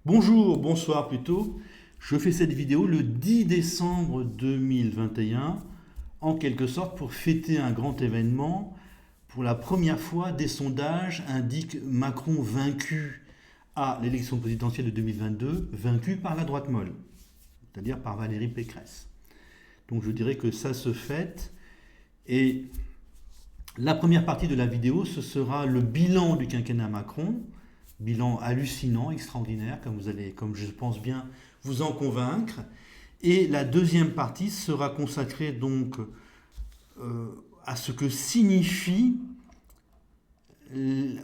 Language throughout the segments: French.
Bonjour, bonsoir plutôt. Je fais cette vidéo le 10 décembre 2021, en quelque sorte pour fêter un grand événement. Pour la première fois, des sondages indiquent Macron vaincu à l'élection présidentielle de 2022, vaincu par la droite molle, c'est-à-dire par Valérie Pécresse. Donc je dirais que ça se fête. Et la première partie de la vidéo, ce sera le bilan du quinquennat Macron. Bilan hallucinant, extraordinaire, comme je pense bien vous en convaincre. Et la deuxième partie sera consacrée donc à ce que signifie,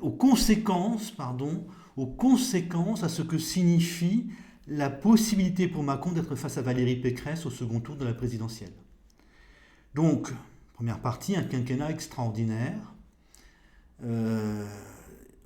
aux conséquences, à ce que signifie la possibilité pour Macron d'être face à Valérie Pécresse au second tour de la présidentielle. Donc, première partie, un quinquennat extraordinaire.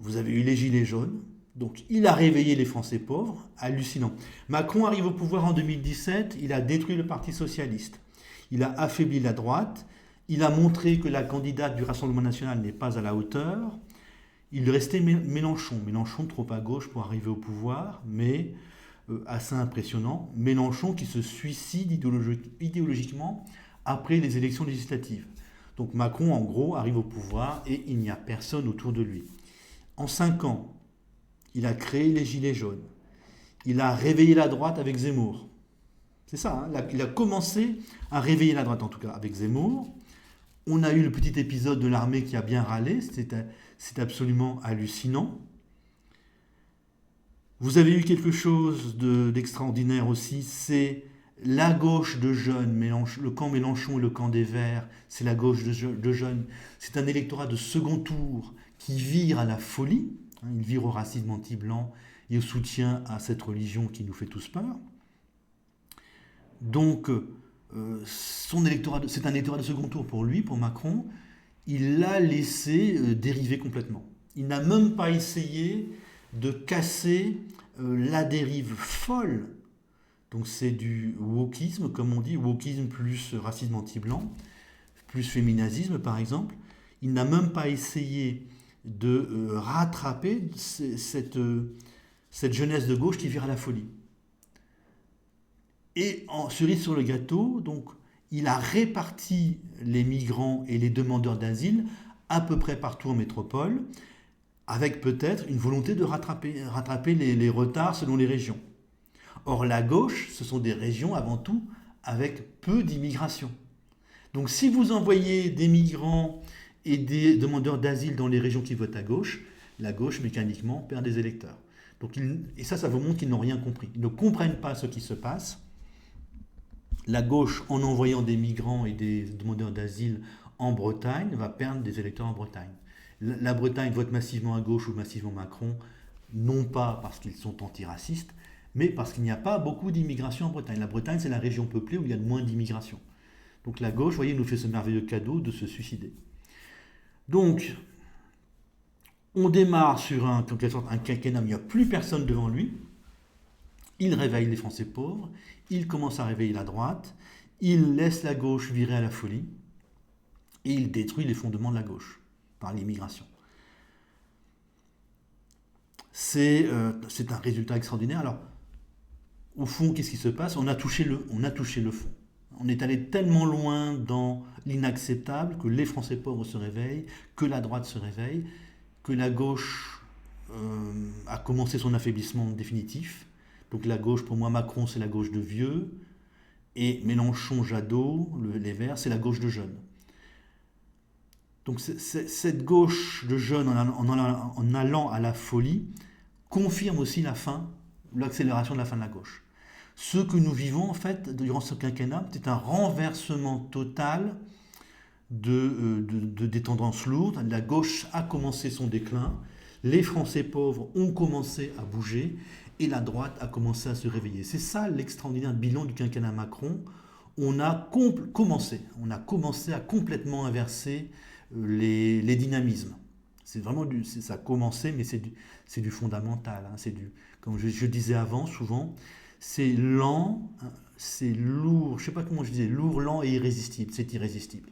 Vous avez eu les Gilets jaunes, donc il a réveillé les Français pauvres, hallucinant. Macron arrive au pouvoir en 2017, il a détruit le Parti socialiste, il a affaibli la droite, il a montré que la candidate du Rassemblement national n'est pas à la hauteur. Il restait Mélenchon, Mélenchon trop à gauche pour arriver au pouvoir, mais assez impressionnant. Mélenchon qui se suicide idéologiquement après les élections législatives. Donc Macron, en gros, arrive au pouvoir et il n'y a personne autour de lui. En 5 ans, il a créé les Gilets jaunes. Il a réveillé la droite avec Zemmour. C'est ça, hein, il a commencé à réveiller la droite, en tout cas, avec Zemmour. On a eu le petit épisode de l'armée qui a bien râlé, c'est absolument hallucinant. Vous avez eu quelque chose d'extraordinaire aussi, c'est la gauche de jeunes, le camp Mélenchon et le camp des Verts, c'est la gauche de jeunes. C'est un électorat de second tour qui vire à la folie, hein, il vire au racisme anti-blanc et au soutien à cette religion qui nous fait tous peur. Donc, c'est un électorat de second tour pour lui, pour Macron. Il l'a laissé dériver complètement. Il n'a même pas essayé de casser la dérive folle. Donc c'est du wokisme, comme on dit, wokisme plus racisme anti-blanc, plus féminazisme par exemple. Il n'a même pas essayé de rattraper cette jeunesse de gauche qui vire à la folie. Et en cerise sur le gâteau, donc, il a réparti les migrants et les demandeurs d'asile à peu près partout en métropole, avec peut-être une volonté de rattraper les retards selon les régions. Or, la gauche, ce sont des régions avant tout avec peu d'immigration. Donc, si vous envoyez des migrants et des demandeurs d'asile dans les régions qui votent à gauche, la gauche mécaniquement perd des électeurs. Donc, et ça vous montre qu'ils n'ont rien compris. Ils ne comprennent pas ce qui se passe. La gauche, en envoyant des migrants et des demandeurs d'asile en Bretagne, va perdre des électeurs en Bretagne. La Bretagne vote massivement à gauche ou massivement Macron, non pas parce qu'ils sont antiracistes, mais parce qu'il n'y a pas beaucoup d'immigration en Bretagne. La Bretagne, c'est la région peuplée où il y a le moins d'immigration. Donc la gauche, vous voyez, nous fait ce merveilleux cadeau de se suicider. Donc, on démarre sur en quelque sorte, un quinquennat, il n'y a plus personne devant lui. Il réveille les Français pauvres, il commence à réveiller la droite, il laisse la gauche virer à la folie, et il détruit les fondements de la gauche par l'immigration. C'est un résultat extraordinaire. Alors, au fond, qu'est-ce qui se passe? On a touché le fond. On est allé tellement loin dans l'inacceptable que les Français pauvres se réveillent, que la droite se réveille, que la gauche a commencé son affaiblissement définitif. Donc la gauche, pour moi, Macron, c'est la gauche de vieux, et Mélenchon, Jadot, les Verts, c'est la gauche de jeunes. Donc cette gauche de jeunes, en allant à la folie, confirme aussi l'accélération de la fin de la gauche. Ce que nous vivons, en fait, durant ce quinquennat, c'est un renversement total des tendances lourdes. La gauche a commencé son déclin, les Français pauvres ont commencé à bouger, et la droite a commencé à se réveiller. C'est ça l'extraordinaire bilan du quinquennat Macron. On a commencé à complètement inverser les dynamismes. C'est vraiment ça a commencé, mais c'est du fondamental. Hein. Comme je disais avant, souvent, c'est lent, hein, c'est lourd. Je ne sais pas comment je disais, lourd, lent et irrésistible. C'est irrésistible.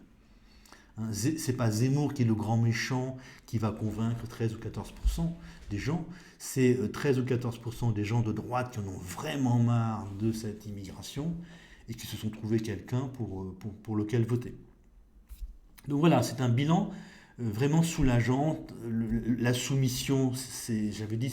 Hein. C'est pas Zemmour qui est le grand méchant qui va convaincre 13 ou 14% des gens, c'est 13 ou 14% des gens de droite qui en ont vraiment marre de cette immigration et qui se sont trouvés quelqu'un pour lequel voter. Donc voilà, c'est un bilan vraiment soulageant. La soumission, j'avais dit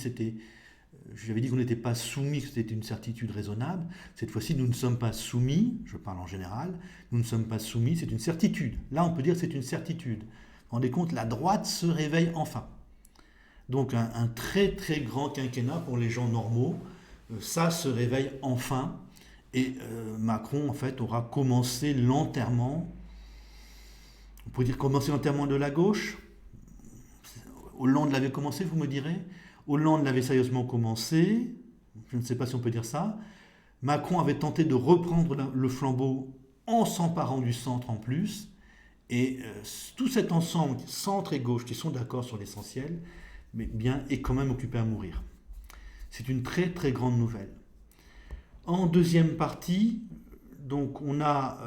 qu'on n'était pas soumis, que c'était une certitude raisonnable. Cette fois-ci, nous ne sommes pas soumis, je parle en général, nous ne sommes pas soumis, c'est une certitude. Là, on peut dire que c'est une certitude. Vous vous rendez compte, la droite se réveille enfin. Donc un très très grand quinquennat pour les gens normaux, ça se réveille enfin. Et Macron, en fait, aura commencé l'enterrement, on pourrait dire commencer l'enterrement de la gauche. Hollande l'avait commencé, vous me direz. Hollande l'avait sérieusement commencé, je ne sais pas si on peut dire ça. Macron avait tenté de reprendre le flambeau en s'emparant du centre en plus. Et tout cet ensemble, centre et gauche, qui sont d'accord sur l'essentiel, mais bien est quand même occupé à mourir. C'est une très très grande nouvelle. En deuxième partie, donc on a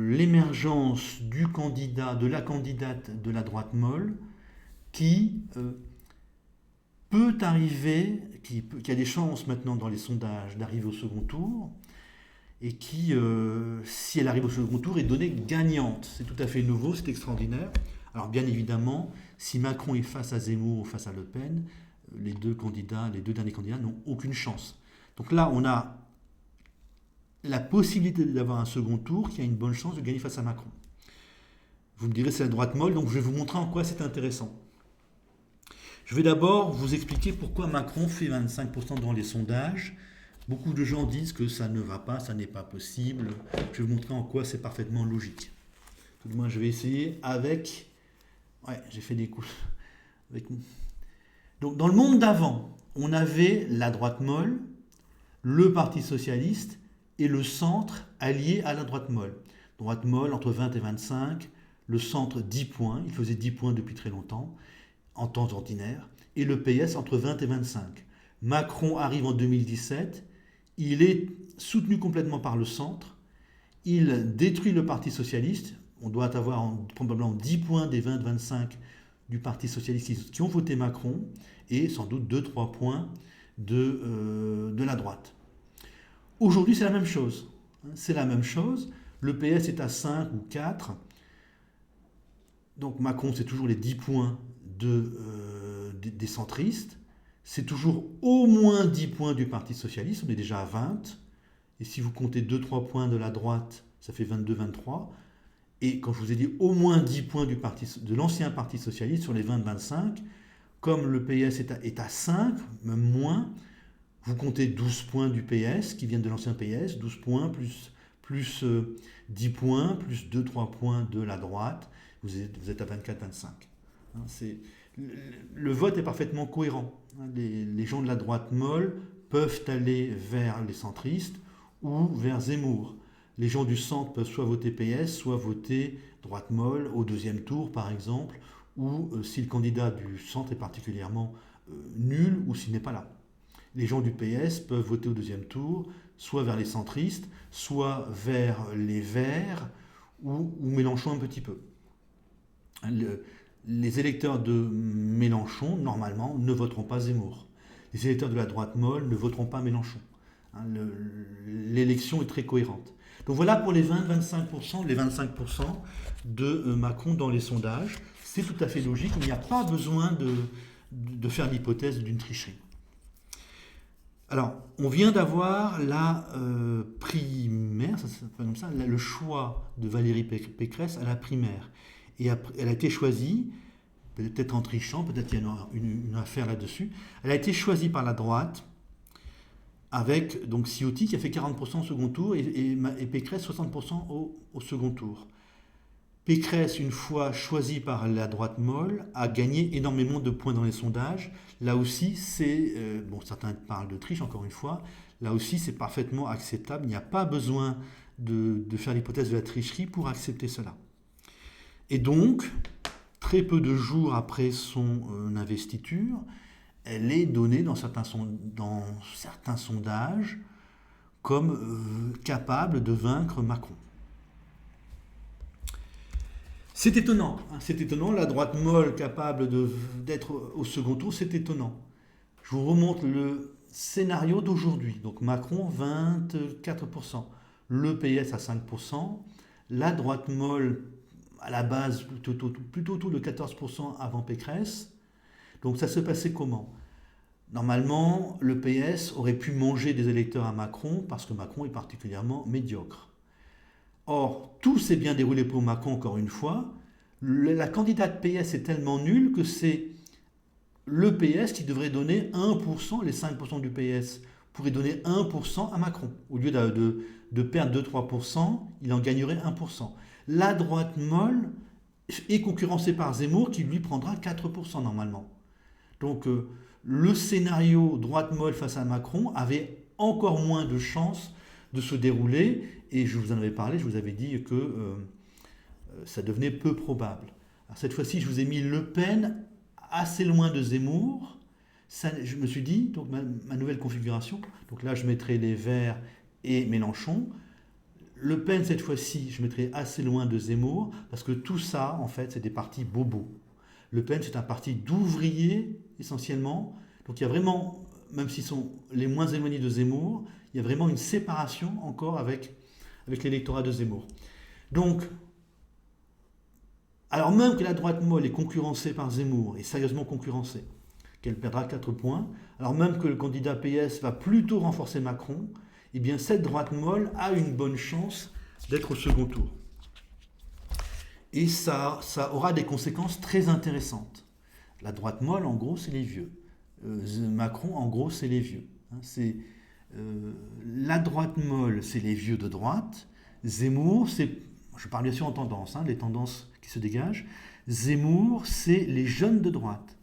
l'émergence du candidat, de la candidate de la droite molle, qui peut arriver, qui a des chances maintenant dans les sondages d'arriver au second tour, et qui, si elle arrive au second tour, est donnée gagnante. C'est tout à fait nouveau, c'est extraordinaire. Alors bien évidemment, si Macron est face à Zemmour ou face à Le Pen, les deux derniers candidats n'ont aucune chance. Donc là, on a la possibilité d'avoir un second tour qui a une bonne chance de gagner face à Macron. Vous me direz c'est la droite molle, donc je vais vous montrer en quoi c'est intéressant. Je vais d'abord vous expliquer pourquoi Macron fait 25% dans les sondages. Beaucoup de gens disent que ça ne va pas, ça n'est pas possible. Je vais vous montrer en quoi c'est parfaitement logique. Tout du moins, je vais essayer avec... Ouais, j'ai fait des coups. Donc, dans le monde d'avant, on avait la droite molle, le Parti socialiste et le centre allié à la droite molle. Droite molle entre 20 et 25, le centre 10 points, il faisait 10 points depuis très longtemps, en temps ordinaire, et le PS entre 20 et 25. Macron arrive en 2017, il est soutenu complètement par le centre, il détruit le Parti socialiste, on doit avoir probablement 10 points des 20-25 du Parti socialiste qui ont voté Macron, et sans doute 2-3 points de la droite. Aujourd'hui, c'est la même chose. C'est la même chose. Le PS est à 5 ou 4. Donc Macron, c'est toujours les 10 points des centristes. C'est toujours au moins 10 points du Parti socialiste. On est déjà à 20. Et si vous comptez 2-3 points de la droite, ça fait 22-23. Et quand je vous ai dit au moins 10 points de l'ancien Parti socialiste sur les 20-25, comme le PS est à 5, même moins, vous comptez 12 points du PS qui viennent de l'ancien PS, 12 points plus 10 points, plus 2-3 points de la droite, vous êtes à 24-25. Le vote est parfaitement cohérent. Les gens de la droite molle peuvent aller vers les centristes ou vers Zemmour. Les gens du centre peuvent soit voter PS, soit voter droite molle au deuxième tour, par exemple, ou si le candidat du centre est particulièrement nul ou s'il n'est pas là. Les gens du PS peuvent voter au deuxième tour, soit vers les centristes, soit vers les Verts, ou Mélenchon un petit peu. Les électeurs de Mélenchon, normalement, ne voteront pas Zemmour. Les électeurs de la droite molle ne voteront pas Mélenchon. L'élection est très cohérente. Donc voilà pour les 20-25%, les 25% de Macron dans les sondages. C'est tout à fait logique, il n'y a pas besoin de faire l'hypothèse d'une tricherie. Alors, on vient d'avoir la primaire, ça s'appelle comme ça, le choix de Valérie Pécresse à la primaire. Et elle a été choisie, peut-être en trichant, peut-être qu'il y a une affaire là-dessus, elle a été choisie par la droite, avec donc Ciotti qui a fait 40% au second tour et Pécresse 60% au second tour. Pécresse, une fois choisie par la droite molle, a gagné énormément de points dans les sondages. Là aussi, certains parlent de triche encore une fois, là aussi c'est parfaitement acceptable. Il n'y a pas besoin de faire l'hypothèse de la tricherie pour accepter cela. Et donc, très peu de jours après son investiture, elle est donnée dans certains sondages comme capable de vaincre Macron. C'est étonnant, hein, c'est étonnant, la droite molle capable d'être au second tour, c'est étonnant. Je vous remonte le scénario d'aujourd'hui. Donc Macron, 24%, le PS à 5%, la droite molle à la base plutôt autour de 14% avant Pécresse. Donc ça se passait comment? Normalement, le PS aurait pu manger des électeurs à Macron parce que Macron est particulièrement médiocre. Or, tout s'est bien déroulé pour Macron encore une fois. La candidate PS est tellement nulle que c'est le PS qui devrait donner 1%, les 5% du PS pourraient donner 1% à Macron. Au lieu de perdre 2-3%, il en gagnerait 1%. La droite molle est concurrencée par Zemmour qui lui prendra 4% normalement. Donc le scénario droite molle face à Macron avait encore moins de chances de se dérouler et je vous en avais parlé, je vous avais dit que ça devenait peu probable. Alors, cette fois-ci, je vous ai mis Le Pen assez loin de Zemmour. Ça, je me suis dit, donc ma nouvelle configuration, donc là je mettrai les Verts et Mélenchon. Le Pen, cette fois-ci, je mettrai assez loin de Zemmour, parce que tout ça, en fait, c'est des partis bobos. Le Pen, c'est un parti d'ouvriers, essentiellement. Donc il y a vraiment, même s'ils sont les moins éloignés de Zemmour, il y a vraiment une séparation encore avec l'électorat de Zemmour. Donc, alors même que la droite molle est concurrencée par Zemmour, et sérieusement concurrencée, qu'elle perdra 4 points, alors même que le candidat PS va plutôt renforcer Macron, eh bien cette droite molle a une bonne chance d'être au second tour. Et ça aura des conséquences très intéressantes. La droite molle, en gros, c'est les vieux. Macron, en gros, c'est les vieux. La droite molle, c'est les vieux de droite. Zemmour, je parle bien sûr en tendance, les tendances qui se dégagent. Zemmour, c'est les jeunes de droite.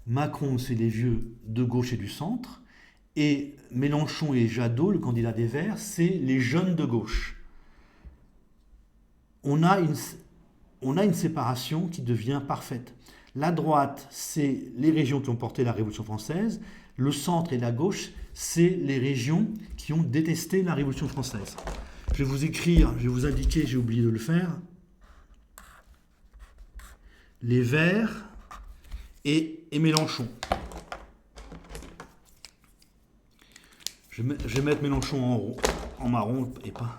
Macron, c'est les vieux de gauche et du centre. Et Mélenchon et Jadot, le candidat des Verts, c'est les jeunes de gauche. On a une séparation qui devient parfaite. La droite, c'est les régions qui ont porté la Révolution française. Le centre et la gauche, c'est les régions qui ont détesté la Révolution française. Je vais vous indiquer, j'ai oublié de le faire. Les Verts et Mélenchon. Je vais mettre Mélenchon en marron et pas.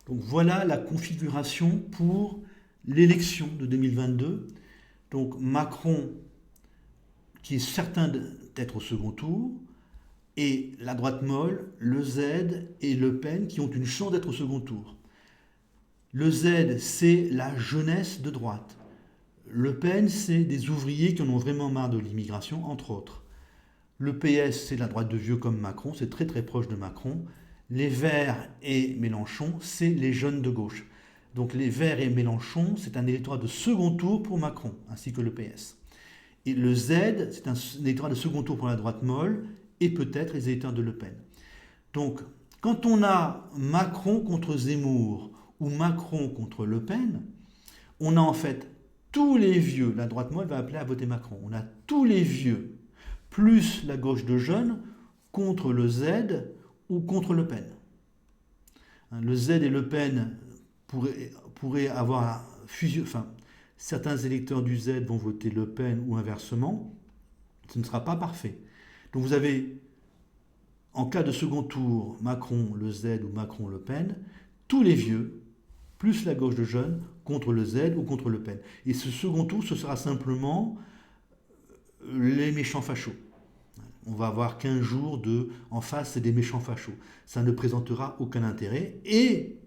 Donc voilà la configuration pour l'élection de 2022. Donc Macron, qui est certain d'être au second tour, et la droite molle, le Z et Le Pen, qui ont une chance d'être au second tour. Le Z, c'est la jeunesse de droite. Le Pen, c'est des ouvriers qui en ont vraiment marre de l'immigration, entre autres. Le PS, c'est la droite de vieux comme Macron, c'est très très proche de Macron. Les Verts et Mélenchon, c'est les jeunes de gauche. Donc les Verts et Mélenchon, c'est un électorat de second tour pour Macron, ainsi que le PS. Et le Z, c'est un électorat de second tour pour la droite molle, et peut-être les électeurs de Le Pen. Donc, quand on a Macron contre Zemmour, ou Macron contre Le Pen, on a en fait tous les vieux, la droite molle va appeler à voter Macron, on a tous les vieux, plus la gauche de jeunes, contre le Z ou contre Le Pen. Le Z et Le Pen pourraient avoir fusion, enfin, certains électeurs du Z vont voter Le Pen ou inversement, ce ne sera pas parfait. Donc vous avez, en cas de second tour, Macron, le Z ou Macron, Le Pen, tous les vieux, plus la gauche de jeunes, contre le Z ou contre Le Pen. Et ce second tour, ce sera simplement les méchants fachos. On va avoir 15 jours en face, c'est des méchants fachos. Ça ne présentera aucun intérêt. Et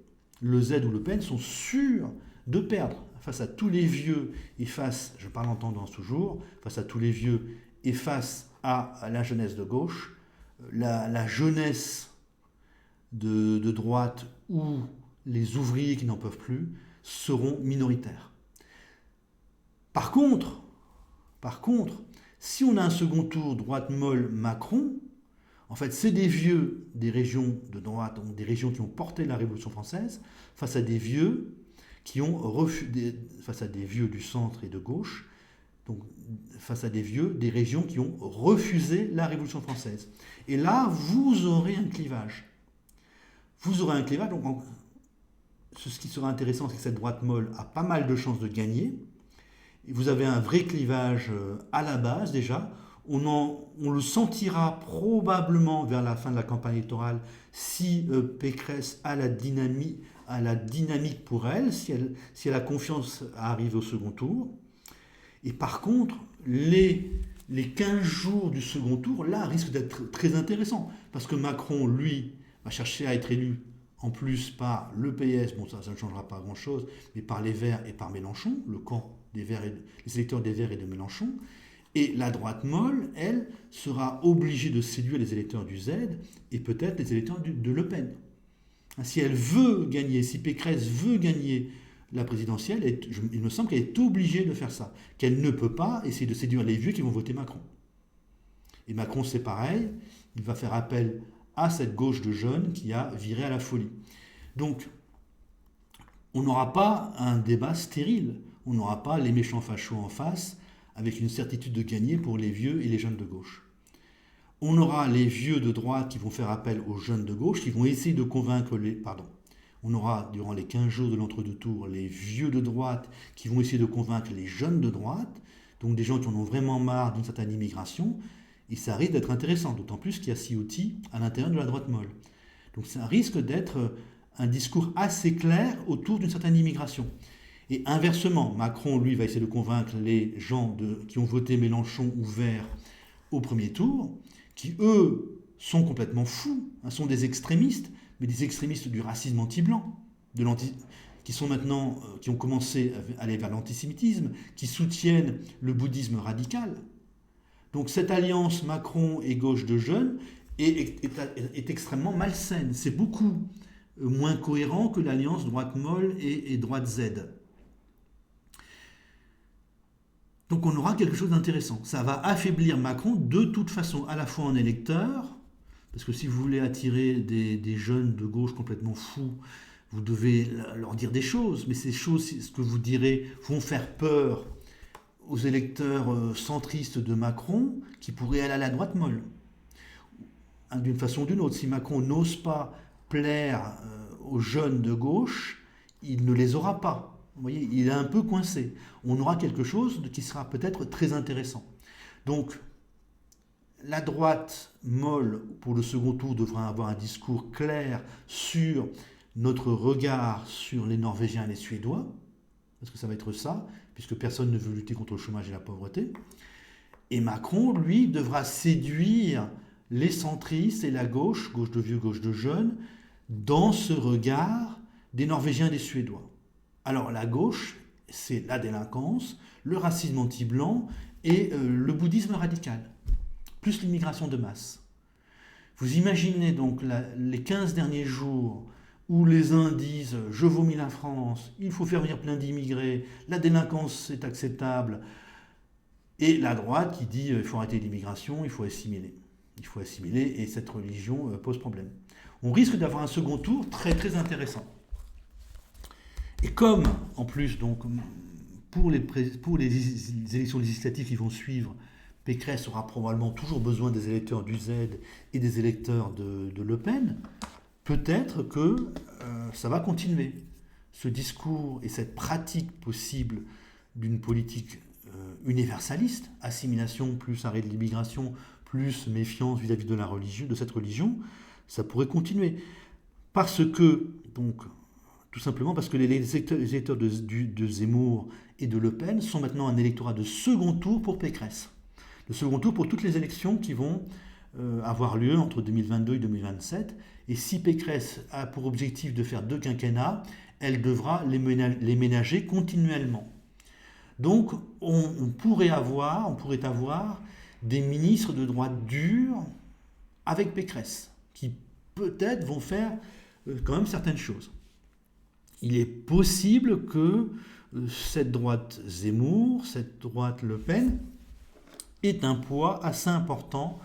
le Z ou Le Pen sont sûrs de perdre. Face à tous les vieux et face, je parle en tendance toujours, face à tous les vieux et face à la jeunesse de gauche, la jeunesse de droite ou les ouvriers qui n'en peuvent plus seront minoritaires. Par contre, si on a un second tour droite molle Macron, en fait c'est des vieux des régions de droite, des régions qui ont porté la Révolution française, face à des vieux qui ont refusé, face à des vieux du centre et de gauche, donc face à des vieux, des régions qui ont refusé la Révolution française. Et là, vous aurez un clivage. Vous aurez un clivage, donc ce qui sera intéressant, c'est que cette droite molle a pas mal de chances de gagner. Et vous avez un vrai clivage à la base déjà. On le sentira probablement vers la fin de la campagne électorale si Pécresse a la dynamique pour elle, si elle a confiance à arriver au second tour. Et par contre, les 15 jours du second tour, là, risquent d'être très intéressants. Parce que Macron, lui, va chercher à être élu en plus par le PS, bon ça ne changera pas grand-chose, mais par les Verts et par Mélenchon, le camp des Verts les électeurs des Verts et de Mélenchon. Et la droite molle, elle, sera obligée de séduire les électeurs du Z et peut-être les électeurs de Le Pen. Si elle veut gagner, si Pécresse veut gagner la présidentielle, il me semble qu'elle est obligée de faire ça. Qu'elle ne peut pas essayer de séduire les vieux qui vont voter Macron. Et Macron, c'est pareil, il va faire appel à cette gauche de jeunes qui a viré à la folie. Donc, on n'aura pas un débat stérile. On n'aura pas les méchants fachos en face, avec une certitude de gagner pour les vieux et les jeunes de gauche. On aura les vieux de droite qui vont faire appel aux jeunes de gauche, qui vont essayer de convaincre on aura, durant les 15 jours de l'entre-deux tours, les vieux de droite qui vont essayer de convaincre les jeunes de droite, donc des gens qui en ont vraiment marre d'une certaine immigration, et ça risque d'être intéressant, d'autant plus qu'il y a Ciotti à l'intérieur de la droite molle. Donc ça risque d'être un discours assez clair autour d'une certaine immigration. Et inversement, Macron, lui, va essayer de convaincre les gens qui ont voté Mélenchon ou Vert au premier tour, qui, eux, sont complètement fous, sont des extrémistes, mais des extrémistes du racisme anti-blanc, qui ont commencé à aller vers l'antisémitisme, qui soutiennent le bouddhisme radical. Donc cette alliance Macron et gauche de jeunes est extrêmement malsaine. C'est beaucoup moins cohérent que l'alliance droite molle et droite Z. Donc on aura quelque chose d'intéressant. Ça va affaiblir Macron de toute façon, à la fois en électeurs, parce que si vous voulez attirer des jeunes de gauche complètement fous, vous devez leur dire des choses, mais ces choses, ce que vous direz, vont faire peur aux électeurs centristes de Macron qui pourraient aller à la droite molle. D'une façon ou d'une autre, si Macron n'ose pas plaire aux jeunes de gauche, il ne les aura pas. Vous voyez, il est un peu coincé. On aura quelque chose qui sera peut-être très intéressant. Donc, la droite molle, pour le second tour, devra avoir un discours clair sur notre regard sur les Norvégiens et les Suédois, parce que ça va être ça, puisque personne ne veut lutter contre le chômage et la pauvreté. Et Macron, lui, devra séduire les centristes et la gauche de vieux, gauche de jeunes, dans ce regard des Norvégiens et des Suédois. Alors la gauche, c'est la délinquance, le racisme anti-blanc et le bouddhisme radical, plus l'immigration de masse. Vous imaginez donc les 15 derniers jours où les uns disent « je vomis la France, il faut faire venir plein d'immigrés, la délinquance c'est acceptable », et la droite qui dit « il faut arrêter l'immigration, il faut assimiler ». Il faut assimiler et cette religion pose problème. On risque d'avoir un second tour très très intéressant. Et comme, en plus, donc, pour les élections législatives qui vont suivre, Pécresse aura probablement toujours besoin des électeurs du Z et des électeurs de Le Pen, peut-être que ça va continuer. Ce discours et cette pratique possible d'une politique universaliste, assimilation plus arrêt de l'immigration, plus méfiance vis-à-vis de cette religion, ça pourrait continuer. Parce que, donc, tout simplement parce que les électeurs de Zemmour et de Le Pen sont maintenant un électorat de second tour pour Pécresse. Le second tour pour toutes les élections qui vont avoir lieu entre 2022 et 2027. Et si Pécresse a pour objectif de faire 2 quinquennats, elle devra les ménager continuellement. Donc on pourrait avoir des ministres de droite dure avec Pécresse, qui peut-être vont faire quand même certaines choses. Il est possible que cette droite Zemmour, cette droite Le Pen, ait un poids assez important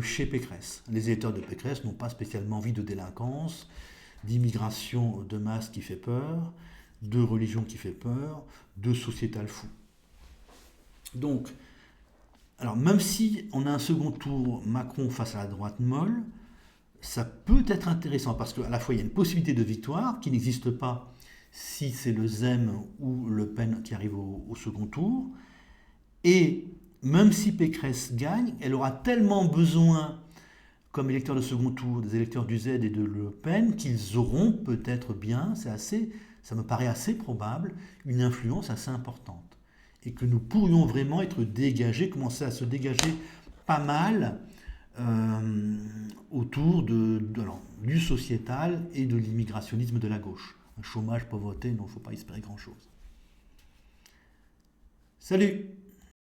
chez Pécresse. Les électeurs de Pécresse n'ont pas spécialement envie de délinquance, d'immigration de masse qui fait peur, de religion qui fait peur, de sociétal fou. Donc, alors même si on a un second tour Macron face à la droite molle, ça peut être intéressant parce qu'à la fois il y a une possibilité de victoire qui n'existe pas si c'est le Zem ou Le Pen qui arrive au second tour. Et même si Pécresse gagne, elle aura tellement besoin, comme électeur de second tour, des électeurs du Z et de Le Pen, qu'ils auront peut-être bien, ça me paraît assez probable, une influence assez importante. Et que nous pourrions vraiment être dégagés, commencer à se dégager pas mal autour alors, du sociétal et de l'immigrationnisme de la gauche. Un chômage, pauvreté, non, il ne faut pas espérer grand-chose. Salut!